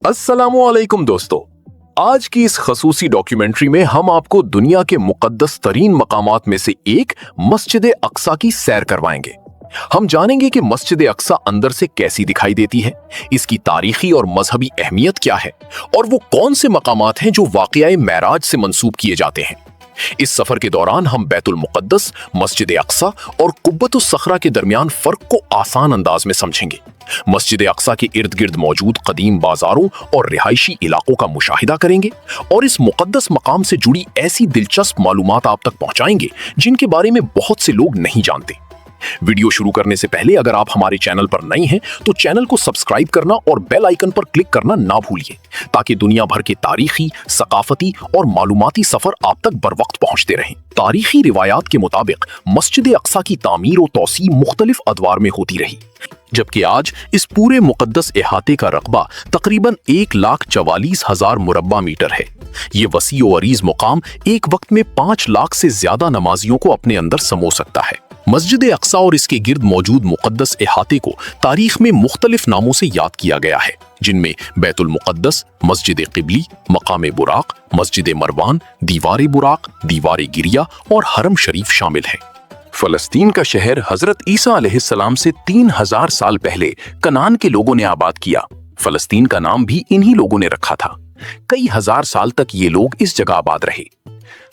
अस्सलामुअलैकुम दोस्तों, आज की इस खसूसी डॉक्यूमेंट्री में हम आपको दुनिया के मुकद्दस तरीन मकामात में से एक मस्जिद अक्सा की सैर करवाएंगे। हम जानेंगे कि मस्जिद अक्सा अंदर से कैसी दिखाई देती है, इसकी तारीखी और मजहबी अहमियत क्या है और वो कौन से मकामात हैं जो वाक़या मेराज से मंसूब किए जाते हैं। इस सफर के दौरान हम बैतुल मुक़द्दस, मस्जिद अक्सा और कुब्बतुस सखरा के दरमियान फर्क को आसान अंदाज में समझेंगे। मस्जिद अक्सा के इर्द गिर्द मौजूद कदीम बाजारों और रिहायशी इलाकों का मुशाहिदा करेंगे और इस मुक़द्दस मकाम से जुड़ी ऐसी दिलचस्प मालूमात आप तक पहुंचाएंगे जिनके बारे में बहुत से लोग नहीं जानते। वीडियो शुरू करने से पहले अगर आप हमारे चैनल पर नए हैं तो चैनल को सब्सक्राइब करना और बेल आइकन पर क्लिक करना ना भूलिए, ताकि दुनिया भर के तारीखी, सकाफती और मालूमाती सफर आप तक बर वक्त पहुंचते रहें। तारीखी रिवायात के मुताबिक मस्जिद अक्सा की तामीर और तौसी मुख्तलिफ अदवार में होती रही, जबकि आज इस पूरे मुकद्दस इहाते का रकबा तकरीबन 1,44,000 मुरब्बा मीटर है। ये वसी और अरीज मुकाम एक वक्त में 5 लाख से ज्यादा नमाजियों को अपने अंदर समो सकता है। मस्जिद अक्सा और इसके गिर्द मौजूद मुकद्दस इहाते को तारीख में मुख्तलिफ नामों से याद किया गया है, जिनमें बैतुल मुक़द्दस, मस्जिद क़िबली, मकाम बुराक, मस्जिद मरवान, दीवार बुराक, दीवार गिरिया और हरम शरीफ शामिल है। फलस्तीन का शहर हजरत ईसा अलैहिस्सलाम से 3000 साल पहले कनान के लोगों ने आबाद किया। फलस्तीन का नाम भी इन्हीं लोगों ने रखा था। कई हजार साल तक ये लोग इस जगह आबाद रहे।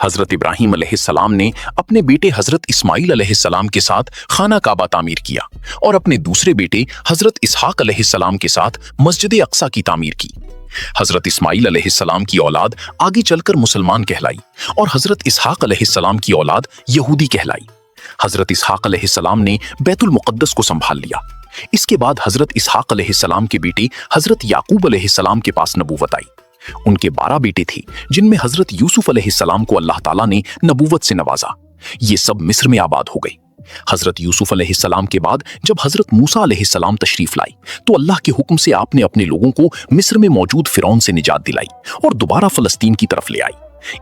हजरत इब्राहिम अलैहिस्सलाम ने अपने बेटे हजरत इस्माइल अलैहिस्सलाम के साथ खाना काबा तामीर किया और अपने दूसरे बेटे हजरत इसहाक अलैहिस्सलाम के साथ मस्जिद अक्सा की तामीर की। हजरत इस्माइल अलैहिस्सलाम की औलाद आगे चलकर मुसलमान कहलाई और हजरत इसहाक अलैहिस्सलाम की औलाद यहूदी कहलाई। हजरत इसहाक अलैहिस्सलाम ने बैतुल मुक़द्दस को संभाल लिया। इसके बाद हजरत इसहाक अलैहिस्सलाम के बेटे हजरत याकूब अलैहिस्सलाम के पास नबूवत आई। उनके 12 बेटे थे, जिनमें हजरत यूसुफ अलैहिस्सलाम को अल्लाह ताला ने नबूवत से नवाजा। ये सब मिस्र में आबाद हो गए। हजरत यूसुफ अलैहिस्सलाम के बाद जब हजरत मूसा अलैहिस्सलाम तशरीफ लाई तो अल्लाह के हुक्म से आपने अपने लोगों को मिस्र में मौजूद फिरौन से निजात दिलाई और दोबारा फलस्तीन की तरफ ले आई।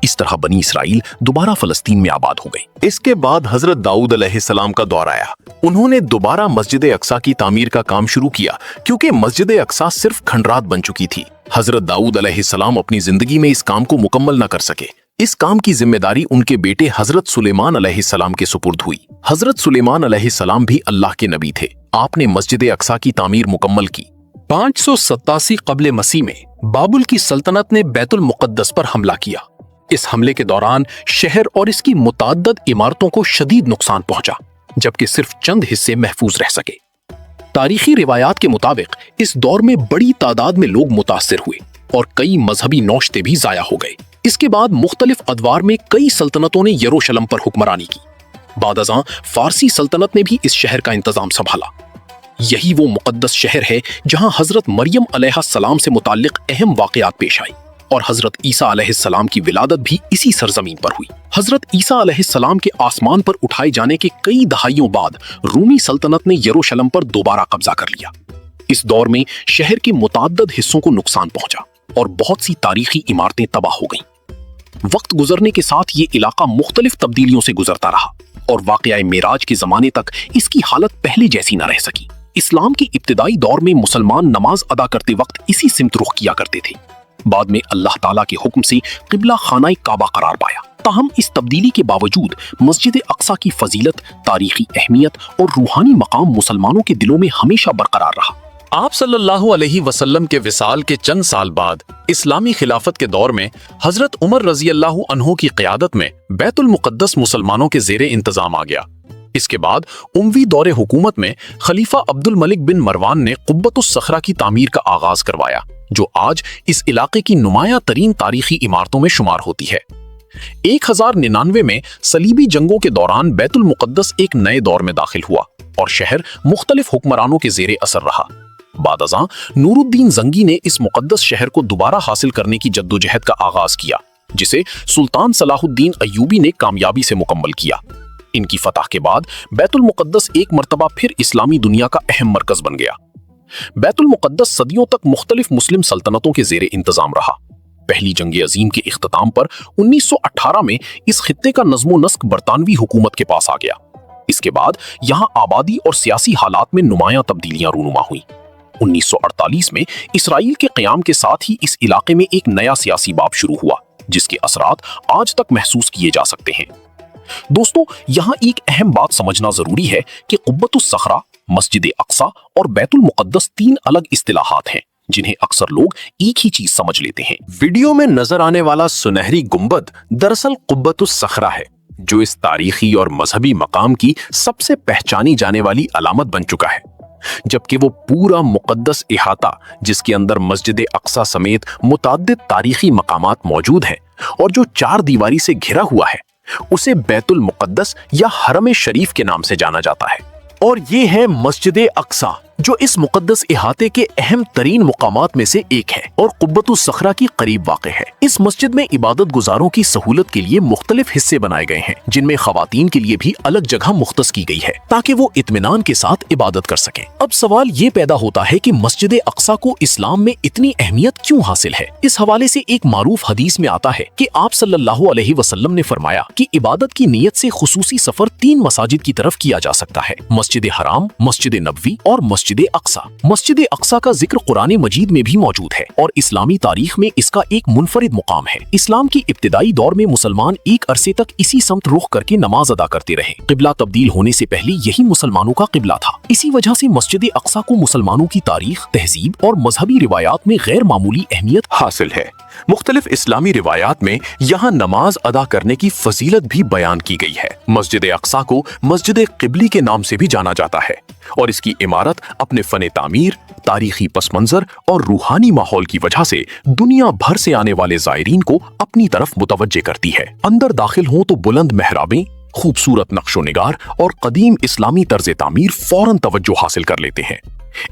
इस तरह बनी इसराइल दोबारा फलस्तीन में आबाद हो गए। इसके बाद हजरत दाऊद अलैहिस्सलाम का दौर आया। उन्होंने दोबारा मस्जिद अक्सा की तामीर का काम शुरू किया, क्योंकि मस्जिद अक्सा सिर्फ खंडरात बन चुकी थी। हजरत दाऊद अलैहिस्सलाम अपनी जिंदगी में इस काम को मुकम्मल न कर सके। इस काम की जिम्मेदारी उनके बेटे हजरत सुलेमान अलैहिस्सलाम के सुपुर्द हुई। हजरत सुलेमान अलैहिस्सलाम भी अल्लाह के नबी थे। आपने मस्जिद अक्सा की तामीर मुकम्मल की। 587 कब्ल मसीह में बाबुल की सल्तनत ने बैतुल मुक़द्दस पर हमला किया। इस हमले के दौरान शहर और इसकी मुतअद्दिद इमारतों को शदीद नुकसान पहुंचा, जबकि सिर्फ चंद हिस्से महफूज रह सके। तारीखी रिवायात के मुताबिक इस दौर में बड़ी तादाद में लोग मुतासिर हुए और कई मजहबी नौशते भी जाया हो गए। इसके बाद मुख्तलिफ अदवार में कई सल्तनतों ने यरूशलेम पर हुक्मरानी की। बादअज़ां फारसी सल्तनत ने भी इस शहर का इंतजाम संभाला। यही वो मुक़द्दस शहर है जहां हजरत मरियम अलैहिस्सलाम से मुताल्लिक अहम वाक़यात पेश आई और हजरत ईसा अलैहिस्सलाम की विलादत भी इसी सरजमीन पर हुई। हजरत ईसा अलैहिस्सलाम के आसमान पर उठाए जाने के कई दहाइयों बाद रूमी सल्तनत ने यरूशलेम पर दोबारा कब्जा कर लिया। इस दौर में शहर के मुतअद्दिद हिस्सों को नुकसान पहुंचा और बहुत सी तारीखी इमारतें तबाह हो गईं। वक्त गुजरने के साथ ये इलाका मुख्तलिफ तब्दीलियों से गुजरता रहा और वाक़या मेराज के जमाने तक इसकी हालत पहले जैसी न रह सकी। इस्लाम के इब्तिदाई दौर में मुसलमान नमाज अदा करते वक्त इसी सिमत रुख किया करते थे। बाद में अल्लाह ताला के हुक्म से क़िबला खाना काबा करार पाया। ताहम इस तब्दीली के बावजूद मस्जिद अक्सा की फजीलत, तारीखी अहमियत और रूहानी मकाम मुसलमानों के दिलों में हमेशा बरकरार रहा। आप सल्लल्लाहु अलैहि वसल्लम के विसाल के चंद साल बाद इस्लामी खिलाफत के दौर में हजरत उमर रजी अल्लाह अन्हु की क़यादत में बैतुल मुक़द्दस मुसलमानों के ज़ेरे इंतजाम आ गया। इसके बाद उमवी दौरे हुकूमत में खलीफा अब्दुल मलिक बिन मरवान ने कुब्बतुस सखरा की तामीर का आगाज करवाया, जो आज इस इलाके की नुमाया तरीन तारीखी इमारतों में शुमार होती है। 1099 में सलीबी जंगों के दौरान बैतुल मुक़द्दस एक नए दौर में दाखिल हुआ और शहर मुख्तलिफ हुक्मरानों के ज़ेरे असर रहा। बादअज़ां नूरुद्दीन जंगी ने इस मुक़द्दस शहर को दोबारा हासिल करने की जद्दोजहद का आगाज किया, जिसे सुल्तान सलाहुद्दीन अय्यूबी ने कामयाबी से मुकम्मल किया। इनकी फतह के बाद बैतुल मुक़द्दस एक मर्तबा फिर इस्लामी दुनिया का अहम मरकज बन गया। बैतुल मुक़द्दस सदियों तक मुख्तलिफ मुस्लिम सल्तनतों के ज़ेरे इंतजाम रहा। पहली जंग अजीम के इख्तिताम पर 1918 में इस खित्ते का नज़्मो नस्क बरतानवी हुकूमत के पास आ गया। इसके बाद यहाँ आबादी और सियासी हालात में नुमायां तब्दीलियां रूनुमा हुई। 1948 میں اسرائیل کے قیام کے ساتھ ہی اس علاقے میں ایک نیا سیاسی باب شروع ہوا جس کے اثرات آج تک محسوس کیے جا سکتے ہیں۔ دوستو، یہاں ایک اہم بات سمجھنا ضروری ہے کہ قبۃ الصخرہ، مسجد اقصیٰ اور بیت المقدس تین الگ اصطلاحات ہیں جنہیں اکثر لوگ ایک ہی چیز سمجھ لیتے ہیں۔ ویڈیو میں نظر آنے والا سنہری گنبد دراصل قبۃ الصخرہ ہے، جو اس تاریخی اور مذہبی مقام کی سب سے پہچانی جانے والی علامت بن چکا ہے، جبکہ وہ پورا مقدس احاطہ جس کے اندر مسجد اقصیٰ سمیت متعدد تاریخی مقامات موجود ہیں اور جو چار دیواری سے گھرا ہوا ہے، اسے بیت المقدس یا حرم شریف کے نام سے جانا جاتا ہے۔ اور یہ ہے مسجد اقصیٰ، جو اس مقدس احاطے کے اہم ترین مقامات میں سے ایک ہے اور قبۃ الصخرہ کی قریب واقع ہے۔ اس مسجد میں عبادت گزاروں کی سہولت کے لیے مختلف حصے بنائے گئے ہیں، جن میں خواتین کے لیے بھی الگ جگہ مختص کی گئی ہے تاکہ وہ اطمینان کے ساتھ عبادت کر سکیں۔ اب سوال یہ پیدا ہوتا ہے کہ مسجد اقصیٰ کو اسلام میں اتنی اہمیت کیوں حاصل ہے؟ اس حوالے سے ایک معروف حدیث میں آتا ہے کہ آپ صلی اللہ علیہ وسلم نے فرمایا کہ عبادت کی نیت سے خصوصی سفر تین مساجد کی طرف کیا جا سکتا ہے: مسجد حرام، مسجد نبوی اور مسجد اقصیٰ۔ مسجد اقصیٰ کا ذکر قرآن مجید میں بھی موجود ہے اور اسلامی تاریخ میں اس کا ایک منفرد مقام ہے۔ اسلام کی ابتدائی دور میں مسلمان ایک عرصے تک اسی سمت رخ کر کے نماز ادا کرتے رہے۔ قبلہ تبدیل ہونے سے پہلے یہی مسلمانوں کا قبلہ تھا۔ اسی وجہ سے مسجد اقصیٰ کو مسلمانوں کی تاریخ، تہذیب اور مذہبی روایات میں غیر معمولی اہمیت حاصل ہے۔ مختلف اسلامی روایات میں یہاں نماز ادا کرنے کی فضیلت بھی بیان کی گئی ہے۔ مسجد اقصیٰ کو مسجد قبلی کے نام سے بھی جانا جاتا ہے اور اس کی عمارت اپنے فن تعمیر، تاریخی پس منظر اور روحانی ماحول کی وجہ سے دنیا بھر سے آنے والے زائرین کو اپنی طرف متوجہ کرتی ہے۔ اندر داخل ہوں تو بلند محرابیں، خوبصورت نقش و نگار اور قدیم اسلامی طرز تعمیر فوراً توجہ حاصل کر لیتے ہیں۔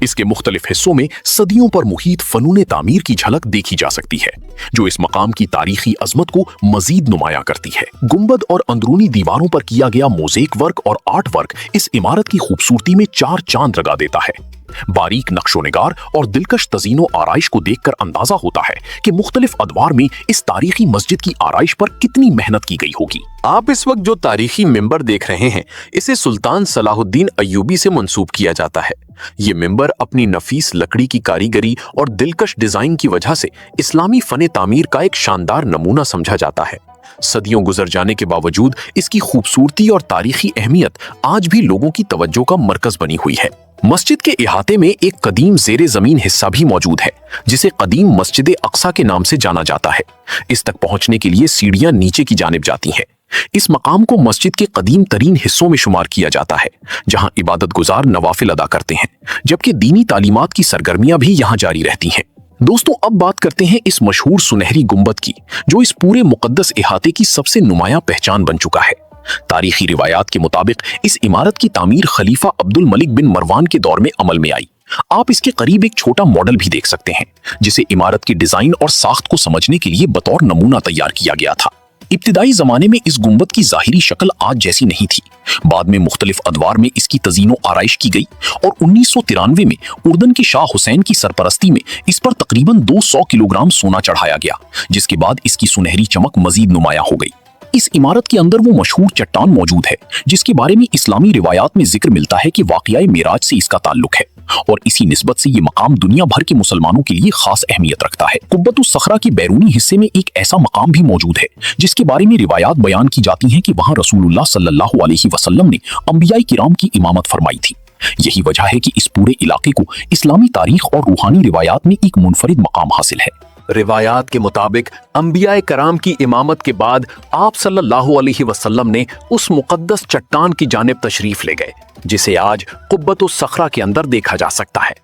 اس کے مختلف حصوں میں صدیوں پر محیط فنون تعمیر کی جھلک دیکھی جا سکتی ہے، جو اس مقام کی تاریخی عظمت کو مزید نمایاں کرتی ہے۔ گنبد اور اندرونی دیواروں پر کیا گیا موزیک ورک اور آرٹ ورک اس عمارت کی خوبصورتی میں چار چاند لگا دیتا ہے۔ باریک نقش و نگار اور دلکش تزئین و آرائش کو دیکھ کر اندازہ ہوتا ہے کہ مختلف ادوار میں اس تاریخی مسجد کی آرائش پر کتنی محنت کی گئی ہوگی۔ آپ اس وقت جو تاریخی ممبر دیکھ رہے ہیں، اسے سلطان صلاح الدین ایوبی سے منسوب کیا جاتا ہے۔ یہ ممبر اپنی نفیس لکڑی کی کاریگری اور دلکش ڈیزائن کی وجہ سے اسلامی فن تعمیر کا ایک شاندار نمونہ سمجھا جاتا ہے۔ صدیوں گزر جانے کے باوجود اس کی خوبصورتی اور تاریخی اہمیت آج بھی لوگوں کی توجہ کا مرکز بنی ہوئی ہے۔ مسجد کے احاطے میں ایک قدیم زیر زمین حصہ بھی موجود ہے جسے قدیم مسجد اقصیٰ کے نام سے جانا جاتا ہے۔ اس تک پہنچنے کے لیے سیڑھیاں نیچے کی جانب جاتی ہیں۔ اس مقام کو مسجد کے قدیم ترین حصوں میں شمار کیا جاتا ہے، جہاں عبادت گزار نوافل ادا کرتے ہیں، جبکہ دینی تعلیمات کی سرگرمیاں بھی یہاں جاری رہتی ہیں۔ دوستو، اب بات کرتے ہیں اس مشہور سنہری گنبد کی، جو اس پورے مقدس احاطے کی سب سے نمایاں پہچان بن چکا ہے۔ تاریخی روایات کے مطابق اس عمارت کی تعمیر خلیفہ عبد الملک بن مروان کے دور میں عمل میں آئی۔ آپ اس کے قریب ایک چھوٹا ماڈل بھی دیکھ سکتے ہیں، جسے عمارت کی ڈیزائن اور ساخت کو سمجھنے کے لیے بطور نمونہ تیار کیا گیا تھا۔ ابتدائی زمانے میں اس گنبد کی ظاہری شکل آج جیسی نہیں تھی۔ بعد میں مختلف ادوار میں اس کی تزئین و آرائش کی گئی اور 1993 میں اردن کے شاہ حسین کی سرپرستی میں اس پر تقریباً 200 کلو گرام سونا چڑھایا گیا، جس کے بعد اس کی سنہری چمک مزید نمایاں ہو گئی۔ اس عمارت کے اندر وہ مشہور چٹان موجود ہے جس کے بارے میں اسلامی روایات میں ذکر ملتا ہے کہ واقعہ معراج سے اس کا تعلق ہے، اور اسی نسبت سے یہ مقام دنیا بھر کے مسلمانوں کے لیے خاص اہمیت رکھتا ہے۔ قبۃ الصخرہ کے بیرونی حصے میں ایک ایسا مقام بھی موجود ہے جس کے بارے میں روایات بیان کی جاتی ہیں کہ وہاں رسول اللہ صلی اللہ علیہ وسلم نے انبیاء کرام کی امامت فرمائی تھی۔ یہی وجہ ہے کہ اس پورے علاقے کو اسلامی تاریخ اور روحانی روایات میں ایک منفرد مقام حاصل ہے۔ روایات کے مطابق انبیاء کرام کی امامت کے بعد آپ صلی اللہ علیہ وسلم نے اس مقدس چٹان کی جانب تشریف لے گئے جسے آج قبۃ الصخرہ کے اندر دیکھا جا سکتا ہے۔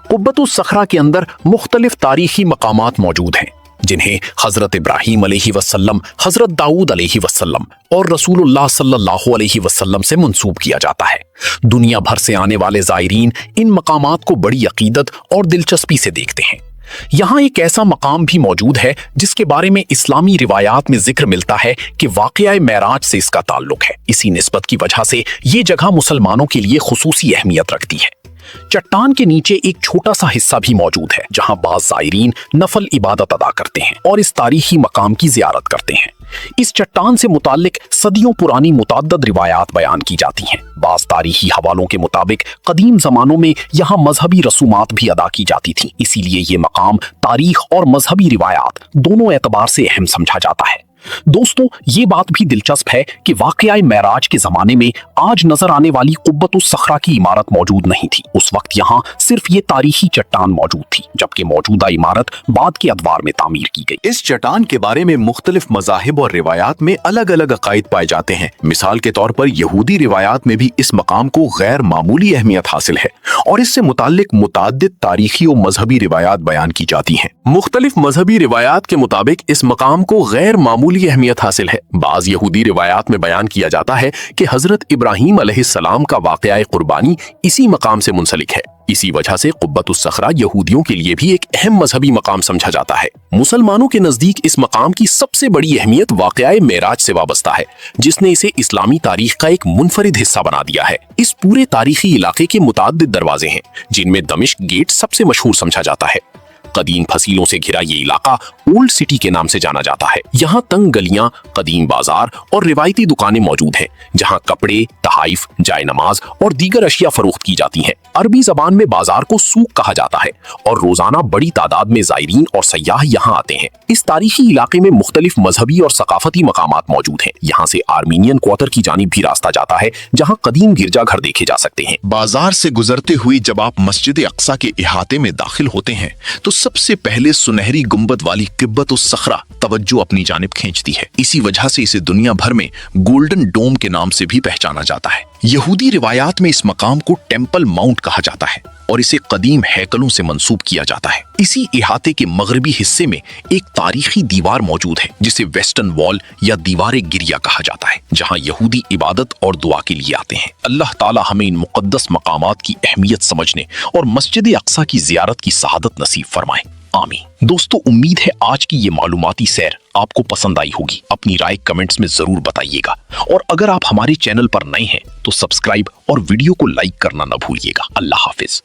قبۃ الصخرہ کے اندر مختلف تاریخی مقامات موجود ہیں جنہیں حضرت ابراہیم علیہ وسلم، حضرت داؤد علیہ وسلم اور رسول اللہ صلی اللہ علیہ وسلم سے منسوب کیا جاتا ہے۔ دنیا بھر سے آنے والے زائرین ان مقامات کو بڑی عقیدت اور دلچسپی سے دیکھتے ہیں۔ یہاں ایک ایسا مقام بھی موجود ہے جس کے بارے میں اسلامی روایات میں ذکر ملتا ہے کہ واقعہ معراج سے اس کا تعلق ہے۔ اسی نسبت کی وجہ سے یہ جگہ مسلمانوں کے لیے خصوصی اہمیت رکھتی ہے۔ चट्टान के नीचे एक छोटा सा हिस्सा भी मौजूद है जहां बाज़ ज़ायरीन नफल इबादत अदा करते हैं और इस तारीखी मकाम की ज़ियारत करते हैं। इस चट्टान से मुताल्लिक सदियों पुरानी मुतअद्दिद रिवायात बयान की जाती हैं। बाज़ तारीखी हवालों के मुताबिक कदीम ज़मानों में यहाँ मजहबी रसूमात भी अदा की जाती थीं, इसीलिए ये मकाम तारीख और मजहबी रिवायात दोनों एतबार से अहम समझा जाता है। दोस्तों, ये बात भी दिलचस्प है कि वाक़या मेराज के ज़माने में आज नजर आने वाली कुब्बतुस सखरा की इमारत मौजूद नहीं थी। उस वक्त यहाँ सिर्फ ये तारीखी चट्टान मौजूद थी, जबकि मौजूदा इमारत बाद के अदवार में तामीर की गई। इस चट्टान के बारे में मुख्तलिफ मज़ाहिब और रिवायात में अलग अलग अकायद पाए जाते हैं। मिसाल के तौर पर यहूदी रिवायात में भी इस मकाम को गैर मामूली अहमियत हासिल है और इससे मुताल्लिक मुताद्दिद तारीखी और मजहबी रिवायात बयान की जाती हैं। मुख्तलिफ मजहबी रिवायात के मुताबिक इस मकाम को गैर मामूली अहमियत हासिल है। बाज़ यहूदी रिवायात में बयान किया जाता है कि हजरत इब्राहीम अलैहिस्सलाम का वाक़या कुर्बानी इसी मकाम से मुंसलिक है। इसी वजह से कुब्बतुस सखरा यहूदियों के लिए भी एक अहम मजहबी मकाम समझा जाता है। मुसलमानों के नजदीक इस मकाम की सबसे बड़ी अहमियत वाक़या मेराज से वाबस्ता है, जिसने इसे इस्लामी तारीख का एक मुनफरिद हिस्सा बना दिया है। इस पूरे तारीखी इलाके के मुताद्दिद दरवाजे हैं, जिनमें दमिश्क गेट सबसे मशहूर समझा जाता है। कदीम फसीलों से घिरा ये इलाका ओल्ड सिटी के नाम से जाना जाता है। यहाँ तंग गलियां, कदीम बाजार और रिवायती दुकानें मौजूद हैं, जहाँ कपड़े, तहाइफ, जाय नमाज और दीगर अशिया फरोख्त की जाती हैं। अरबी जबान में बाजार को सूक कहा जाता है और रोजाना बड़ी तादाद में ज़ायरीन और सयाह यहाँ आते हैं। इस तारीखी इलाके में मुख्तलिफ मजहबी और सकाफती मकामात मौजूद हैं। यहाँ से आर्मीनियन क्वार्टर की जानिब भी रास्ता जाता है, जहाँ कदीम गिरजाघर देखे जा सकते हैं। बाजार से गुजरते हुए जब आप मस्जिद अक्सा के इहाते में दाखिल होते हैं तो सबसे पहले सुनहरी गुंबद वाली कुब्बतुस सखरा तवज्जो अपनी जानिब खींचती है। इसी वजह से इसे दुनिया भर में गोल्डन डोम के नाम से भी पहचाना जाता है। यहूदी रिवायात में इस मकाम को टेंपल माउंट कहा जाता है और इसे कदीम हैकलों से मंसूब किया जाता है। इसी इहाते के मगरबी हिस्से में एक तारीखी दीवार मौजूद है, जिसे वेस्टर्न वॉल या दीवार गिरिया कहा जाता है, जहां यहूदी इबादत और दुआ के लिए आते हैं। अल्लाह ताला हमें इन मुक़द्दस मकामात की अहमियत समझने और मस्जिद अक्सा की ज़ियारत की सआदत नसीब फरमाए। आमीन। दोस्तों, उम्मीद है आज की ये मालूमाती सैर आपको पसंद आई होगी। अपनी राय कमेंट्स में जरूर बताइएगा और अगर आप हमारे चैनल पर नए हैं तो सब्सक्राइब और वीडियो को लाइक करना न भूलिएगा। अल्लाह हाफिज।